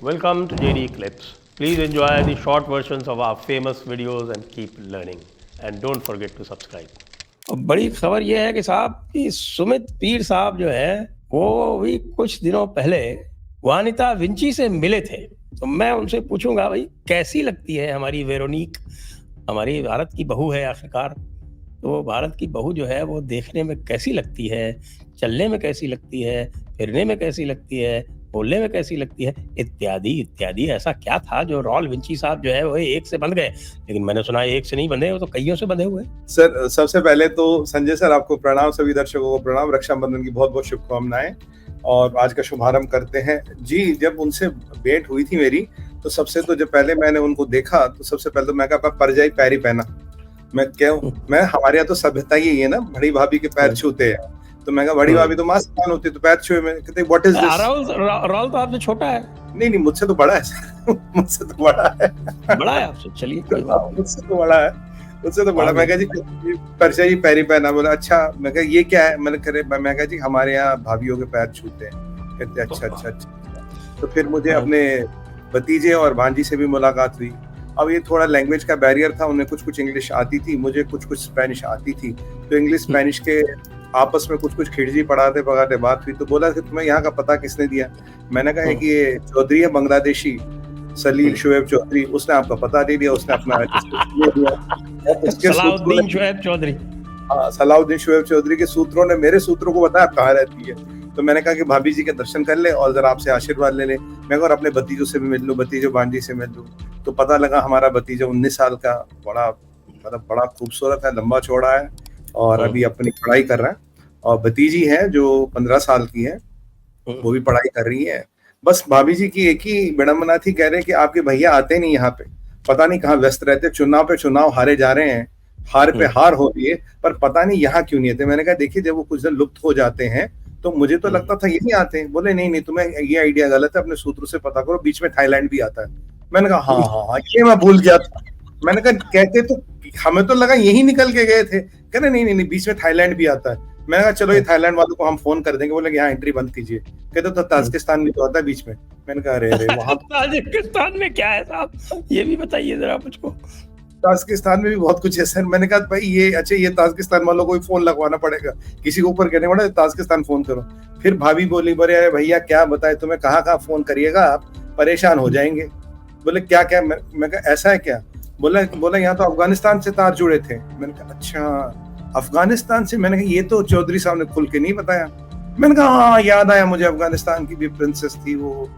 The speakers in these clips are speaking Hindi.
welcome to JD Clips. Please enjoy the short versions of our famous videos and keep learning. And don't forget to subscribe. बड़ी खबर यह है कि साहब कि सुमित पीर साहब जो है वो भी कुछ दिनों पहले वानिता विंची से मिले थे। तो मैं उनसे पूछूंगा भाई कैसी लगती है हमारी वेरोनिक, हमारी भारत की बहू है आखिरकार। तो भारत की बहू जो है वो देखने में कैसी लगती है, चलने में कैसी लगती है, फिरने में कैसी लगती है, बोलने में कैसी लगती है, इत्यादि इत्यादि। ऐसा क्या था जो रॉल विंची साहब जो है वो एक से बंध गए? लेकिन मैंने सुना एक से नहीं बंधे, वो तो कईयों से बंधे हुए। सर, सबसे पहले तो संजय सर आपको प्रणाम, सभी दर्शकों को प्रणाम, रक्षाबंधन की बहुत बहुत शुभकामनाएं और आज का शुभारंभ करते हैं। जी, जब उनसे भेंट हुई थी मेरी तो सबसे तो जब पहले मैंने उनको देखा तो सबसे पहले तो मैं कहा परजाई पैरी पहना। मैं हमारे यहाँ तो सभ्यता ही है ना, बड़ी भाभी के पैर छूते हैं। तो मैं कहा बड़ी भाभी तो मास्क होती है तो पैर छुए। मैं कहते व्हाट इज दिस? राहुल तो आपसे छोटा है। नहीं, मुझसे तो बड़ा है मुझसे तो बड़ा है आपसे। चलिए कोई बात नहीं, मुझसे तो बड़ा। मैं कहा जी परजाई पैरी पहना। बोला अच्छा। मैं कहा ये क्या है? मैं कहा जी हमारे यहाँ भाभीियों के पैर छूते हैं। कहते अच्छा। तो फिर मुझे अपने भतीजे और भांजी से भी मुलाकात हुई। अब ये थोड़ा लैंग्वेज का बैरियर था, उन्हें कुछ इंग्लिश आती थी, मुझे कुछ स्पेनिश आती थी। तो इंग्लिश स्पेनिश के आपस में कुछ खिड़जी पढ़ाते बात हुई। तो बोला कि तुम्हें यहाँ का पता किसने दिया? मैंने कहा कि ये चौधरी है बांग्लादेशी, सलील शुएब चौधरी, उसने आपका पता दे दिया, उसने अपना सलाउद्दीन शुएब चौधरी। हाँ, सलाउद्दीन शुएब चौधरी के सूत्रों ने मेरे सूत्रों को बताया कहाँ रहती है। तो मैंने कहा कि भाभी जी के दर्शन कर ले और जरा आपसे आशीर्वाद ले ले। मैं और अपने भतीजों से भी मिल लूं, भतीजों भांजी से मिल लूं। तो पता लगा हमारा भतीजा 19 साल का, बड़ा खूबसूरत है, लंबा चौड़ा है और अभी अपनी पढ़ाई कर रहा है। और भतीजी है जो 15 साल की है, वो भी पढ़ाई कर रही है। बस भाभी जी की एक ही विडंबना थी, कह रहे कि आपके भैया आते नहीं यहाँ पे, पता नहीं कहाँ व्यस्त रहते, चुनाव पे चुनाव हारे जा रहे हैं, हार पे हार हो रही है, पर पता नहीं यहाँ क्यों नहीं आते। मैंने कहा देखिए जब वो कुछ दिन लुप्त हो जाते हैं तो मुझे तो लगता था यही आते हैं। बोले नहीं, तुम्हें ये आइडिया गलत है, अपने सूत्रों से पता करो, बीच में थाईलैंड भी आता है। मैंने कहा हाँ, ये मैं भूल गया था। मैंने कहा कहते तो हमें तो लगा यही निकल के गए थे। कह रहे नहीं, बीच में थाईलैंड भी आता है। मैंने कहा चलो ये थाईलैंड वालों को हम फोन कर देंगे। बोले यहाँ एंट्री बंद कीजिए। कहते तो ताजिकिस्तान भी तो आता है बीच में। मैंने कहा अरे वहां ताजिकिस्तान में क्या है साहब, ये भी बताइए जरा मुझको। ताजिकिस्तान में भी बहुत कुछ है सर। मैंने कहा भाई ये ताजिकिस्तान वालों को फोन लगवाना पड़ेगा, किसी के ऊपर कहने पड़ा ताजिकिस्तान फोन करो। फिर भाभी बोली बोले अरे भैया क्या बताए तुम्हें, कहाँ फोन करिएगा, आप परेशान हो जाएंगे। बोले क्या? मैं कहा ऐसा है क्या? बोला यहाँ तो अफगानिस्तान से तार जुड़े थे। मैंने कहा अच्छा अफगानिस्तान से? मैंने कहा ये तो चौधरी साहब ने खुल के नहीं बताया। मैंने कहा हाँ याद आया मुझे, अफगानिस्तान की भी प्रिंसेस थी वो,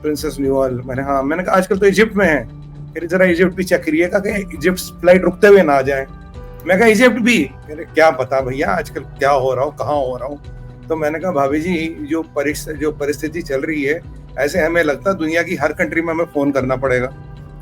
प्रिंसेस न्यूअल। मैंने कहा आजकल तो इजिप्ट में है। जरा इजिप्ट भी चेक करिएगा कि इजिप्ट फ्लाइट रुकते हुए ना आ जाए। मैं कहा इजिप्ट भी? क्या पता भैया आजकल क्या हो रहा हो, कहाँ हो रहा हूँ। तो मैंने कहा भाभी जी जो परिस्थिति चल रही है, ऐसे हमें लगता है दुनिया की हर कंट्री में हमें फोन करना पड़ेगा।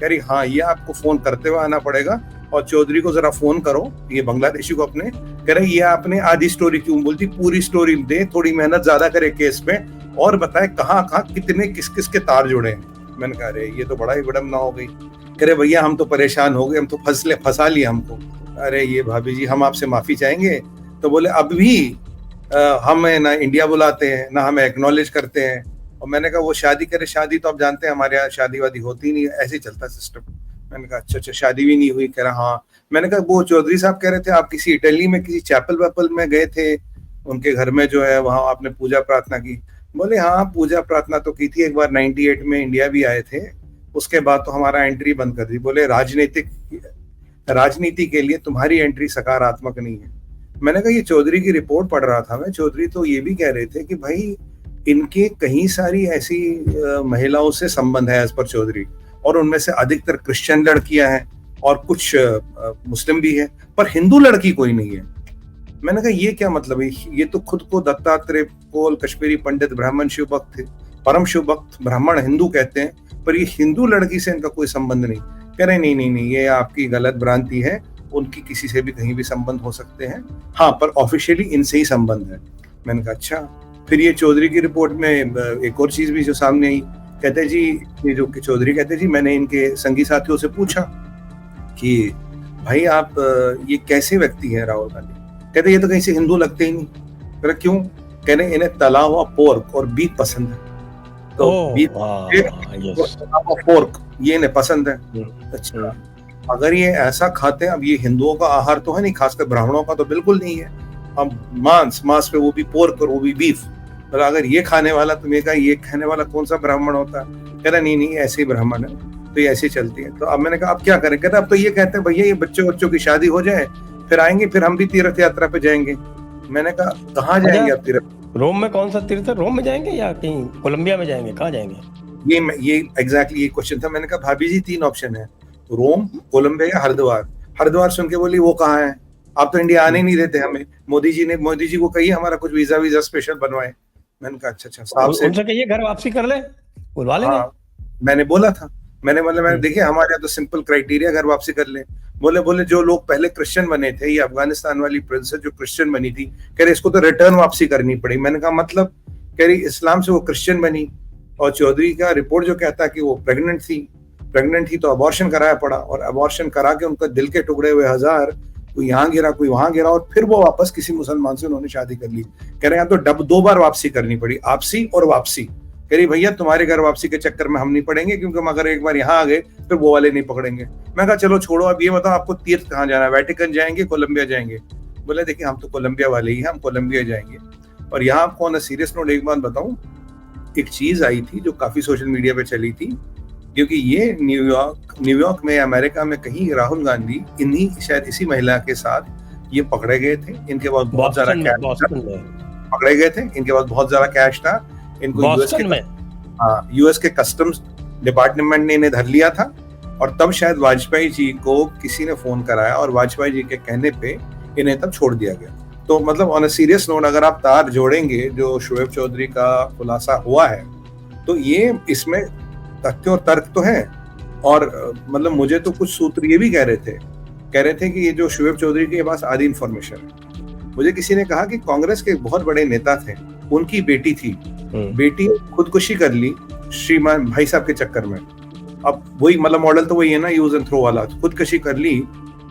कह रही हाँ ये आपको फोन करते हुए आना पड़ेगा और चौधरी को जरा फोन करो, ये बांग्लादेशी को अपने। कह रहे ये आपने आधी स्टोरी क्यों बोलती, पूरी स्टोरी दे, थोड़ी मेहनत ज्यादा करे केस पे और बताए कहाँ कितने किस के तार जुड़े हैं। मैंने कहा अरे ये तो बड़ा ही विडंबना हो गई। कह रहे भैया हम तो परेशान हो गए, हम तो फंसा लिया हमको। अरे ये भाभी जी हम आपसे माफी चाहेंगे। तो बोले अब भी हमें ना इंडिया बुलाते हैं ना हमें एक्नॉलेज करते हैं। और मैंने कहा वो शादी करे, शादी तो आप जानते हैं हमारे यहाँ शादी वादी होती नहीं, ऐसे ही चलता सिस्टम। मैंने कहा अच्छा शादी भी नहीं हुई? कह रहा हाँ। मैंने कहा वो चौधरी साहब कह रहे थे आप किसी इटली में किसी चैपल वैपल में गए थे, उनके घर में जो है वहां आपने पूजा प्रार्थना की। बोले हाँ पूजा प्रार्थना तो की थी, एक बार 98 में इंडिया भी आए थे, उसके बाद तो हमारा एंट्री बंद कर दी। बोले राजनीति के लिए तुम्हारी एंट्री सकारात्मक नहीं है। मैंने कहा ये चौधरी की रिपोर्ट पढ़ रहा था मैं, चौधरी तो ये भी कह रहे थे कि भाई इनके कई सारी ऐसी महिलाओं से संबंध है एज पर चौधरी, और उनमें से अधिकतर क्रिश्चियन लड़कियां हैं और कुछ मुस्लिम भी है, पर हिंदू लड़की कोई नहीं है। मैंने कहा ये क्या मतलब है? ये तो खुद को दत्तात्रेय कोल कश्मीरी पंडित ब्राह्मण शिव भक्त थे, परम शिव भक्त ब्राह्मण हिंदू कहते हैं, पर ये हिंदू लड़की से इनका कोई संबंध नहीं। कह रहे नहीं ये आपकी गलत भ्रांति है, उनकी किसी से भी कहीं भी संबंध हो सकते हैं, हाँ पर ऑफिशियली इनसे ही संबंध है। मैंने कहा अच्छा। फिर ये चौधरी की रिपोर्ट में एक और चीज भी जो सामने आई, कहते जी ये जो चौधरी कहते जी मैंने इनके संगी साथियों से पूछा कि भाई आप ये कैसे व्यक्ति हैं राहुल गांधी? कहते ये तो कहीं से हिंदू लगते ही नहीं। क्यों? कहने इन्हें तला हुआ पोर्क और बीफ पसंद है। तो ओह, yes. पोर्क ये इन्हें पसंद है। अच्छा, अगर ये ऐसा खाते हैं, अब ये हिंदुओं का आहार तो है नहीं, खासकर ब्राह्मणों का तो बिल्कुल नहीं है। अब मांस पे वो भी पोर्क और वो भी बीफ, तो अगर ये खाने वाला, तो मैं कहा ये खाने वाला कौन सा ब्राह्मण होता है? कह रहा नहीं ऐसे ही ब्राह्मण है, तो ये ऐसी चलती है। तो अब मैंने कहा अब क्या करें? कहते अब तो ये कहते हैं भैया ये बच्चों की शादी हो जाए फिर आएंगे, फिर हम भी तीर्थ यात्रा पे जाएंगे। मैंने कहा कहाँ जाएंगे आप तीर्थ? रोम में कौन सा तीर्थ है? रोम में जाएंगे या कहीं कोलंबिया में जाएंगे? कहाँ जाएंगे? ये एग्जैक्टली ये क्वेश्चन था। मैंने कहा भाभी जी 3 ऑप्शन है, रोम, कोलंबिया या हरिद्वार। हरिद्वार सुन के बोली वो कहाँ है? आप तो इंडिया आने नहीं देते हमें। मोदी जी को कहिए हमारा कुछ वीजा स्पेशल बनवाए। मैंने कहा अच्छा साहब से उनसे कहिए घर वापसी कर ले, बुलवा लेंगे। हाँ, मैंने बोला था, मैंने देखिए हमारे यहाँ तो सिंपल क्राइटेरिया घर वापसी कर ले। बोले जो लोग पहले क्रिश्चियन बने थे, ये अफगानिस्तान वाली प्रिंसेस जो क्रिश्चियन बनी थी, कह रहे इसको तो रिटर्न वापसी करनी पड़ी। मैंने कहा मतलब? कह रही इस्लाम से वो क्रिश्चियन बनी, और चौधरी का रिपोर्ट जो कहता है कि वो प्रेग्नेंट थी तो अबॉर्शन कराया पड़ा, और अबॉर्शन करा के उनका दिल के टुकड़े हुए 1000, कोई यहाँ गिरा कोई वहां गिरा, और फिर वो वापस किसी मुसलमान से उन्होंने शादी कर ली। कह रहे हैं तो 2 बार वापसी करनी पड़ी, आपसी और वापसी। कह रही भैया तुम्हारे घर वापसी के चक्कर में हम नहीं पड़ेंगे, क्योंकि हम अगर एक बार यहाँ आ गए फिर वो वाले नहीं पकड़ेंगे। मैं कहा चलो छोड़ो, अब ये बताओ आपको तीर्थ कहाँ जाना है? वेटिकन जाएंगे, कोलंबिया जाएंगे? बोले देखिए हम तो कोलंबिया वाले ही हैं, हम कोलंबिया जाएंगे। और यहाँ आपको ऑन अ सीरियस नोट एक बात बताऊं, एक चीज आई थी जो काफी सोशल मीडिया पे चली थी, क्योंकि ये न्यूयॉर्क में, अमेरिका में कहीं राहुल गांधी शायद इसी महिला के साथ ये पकड़े गए थे। इनके पास बहुत ज्यादा कैश पकड़े गए थे, इनके पास बहुत ज्यादा कैश था। इनको यूएस के कस्टम्स डिपार्टमेंट ने इन्हें धर लिया था, और तब शायद वाजपेयी जी को किसी ने फोन कराया, और वाजपेयी जी के कहने पे इन्हें तब छोड़ दिया गया। तो मतलब ऑन अ सीरियस नोट अगर आप तार जोड़ेंगे जो शोएब चौधरी का खुलासा हुआ है, तो ये इसमें तथ्य और तर्क तो है। और मतलब मुझे तो कुछ सूत्र ये भी कह रहे थे कि ये जो शोएब चौधरी के पास आधी इंफॉर्मेशन है। मुझे किसी ने कहा कि कांग्रेस के बहुत बड़े नेता थे, उनकी बेटी थी, बेटी खुदकुशी कर ली श्रीमान भाई साहब के चक्कर में। अब वही मतलब मॉडल तो वही है ना, यूज एंड थ्रो वाला, खुदकुशी कर ली,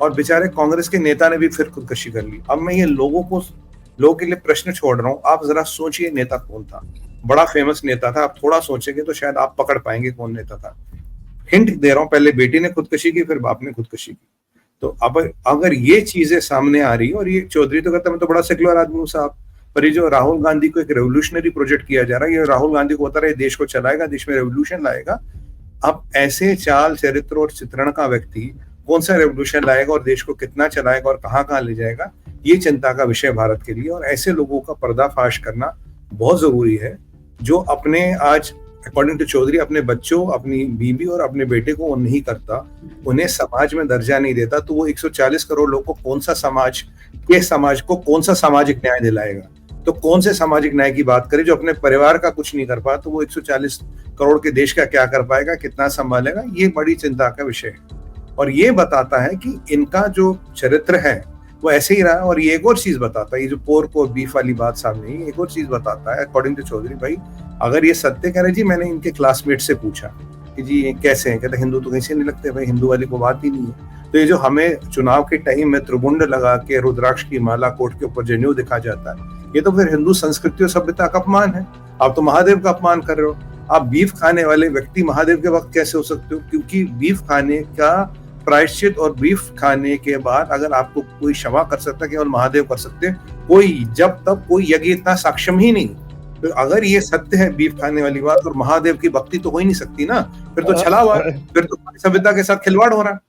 और बेचारे कांग्रेस के नेता ने भी फिर खुदकुशी कर ली। अब मैं ये लोगों के लिए प्रश्न छोड़ रहा हूँ, आप जरा सोचिए नेता कौन था? बड़ा फेमस नेता था, आप थोड़ा सोचेंगे तो शायद आप पकड़ पाएंगे कौन नेता था। हिंट दे रहा हूँ, पहले बेटी ने खुदकुशी की, फिर बाप ने खुदकुशी की। तो अब अगर ये चीजें सामने आ रही, और ये चौधरी तो कहता मैं तो बड़ा सेक्युलर आदमी हूँ साहब, पर ये जो राहुल गांधी को एक रेवोल्यूशनरी प्रोजेक्ट किया जा रहा है, ये राहुल गांधी को बता रहा है देश को चलाएगा, देश में रेवोल्यूशन लाएगा। अब ऐसे चाल चरित्र और चित्रण का व्यक्ति कौन सा रेवोल्यूशन लाएगा और देश को कितना चलाएगा और कहाँ ले जाएगा, ये चिंता का विषय भारत के लिए। और ऐसे लोगों का पर्दाफाश करना बहुत जरूरी है, जो अपने आज अकॉर्डिंग टू चौधरी अपने बच्चों, अपनी बीवी और अपने बेटे को वो नहीं करता, उन्हें समाज में दर्जा नहीं देता, तो वो 140 करोड़ लोगों को कौन सा समाज को कौन सा सामाजिक न्याय दिलाएगा? तो कौन से सामाजिक न्याय की बात करें? जो अपने परिवार का कुछ नहीं कर पाया, तो वो 140 करोड़ के देश का क्या कर पाएगा, कितना संभालेगा? ये बड़ी चिंता का विषय है। और ये बताता है कि इनका जो चरित्र है वो ऐसे ही रहा। और ये एक और चीज बताता है, ये जो पोर्क और बीफ वाली बात सामने है, एक और चीज बताता है अकॉर्डिंग टू चौधरी भाई, अगर ये सत्य कह रहे जी, मैंने इनके क्लासमेट से पूछा कि जी ये कैसे हैं, कहते हिंदू तो कैसे नहीं लगते भाई, हिंदू वाली को बात ही नहीं है। तो ये जो हमें चुनाव के टाइम में त्रिपुंड लगा के रुद्राक्ष की माला कोट के ऊपर जनेऊ दिखा जाता है, ये तो फिर हिंदू संस्कृति और सभ्यता का अपमान है। आप तो महादेव का अपमान कर रहे हो। आप बीफ खाने वाले व्यक्ति महादेव के वक्त कैसे हो सकते हो? क्योंकि बीफ खाने का प्रायश्चित और बीफ खाने के बाद अगर आपको कोई क्षमा कर सकता है, केवल महादेव कर सकते हैं, कोई जब तक कोई यज्ञ इतना सक्षम ही नहीं। तो अगर ये सत्य है बीफ खाने वाली बात, और महादेव की भक्ति तो हो ही नहीं सकती ना, फिर तो छला हुआ, फिर तो सभ्यता के साथ खिलवाड़ हो रहा है।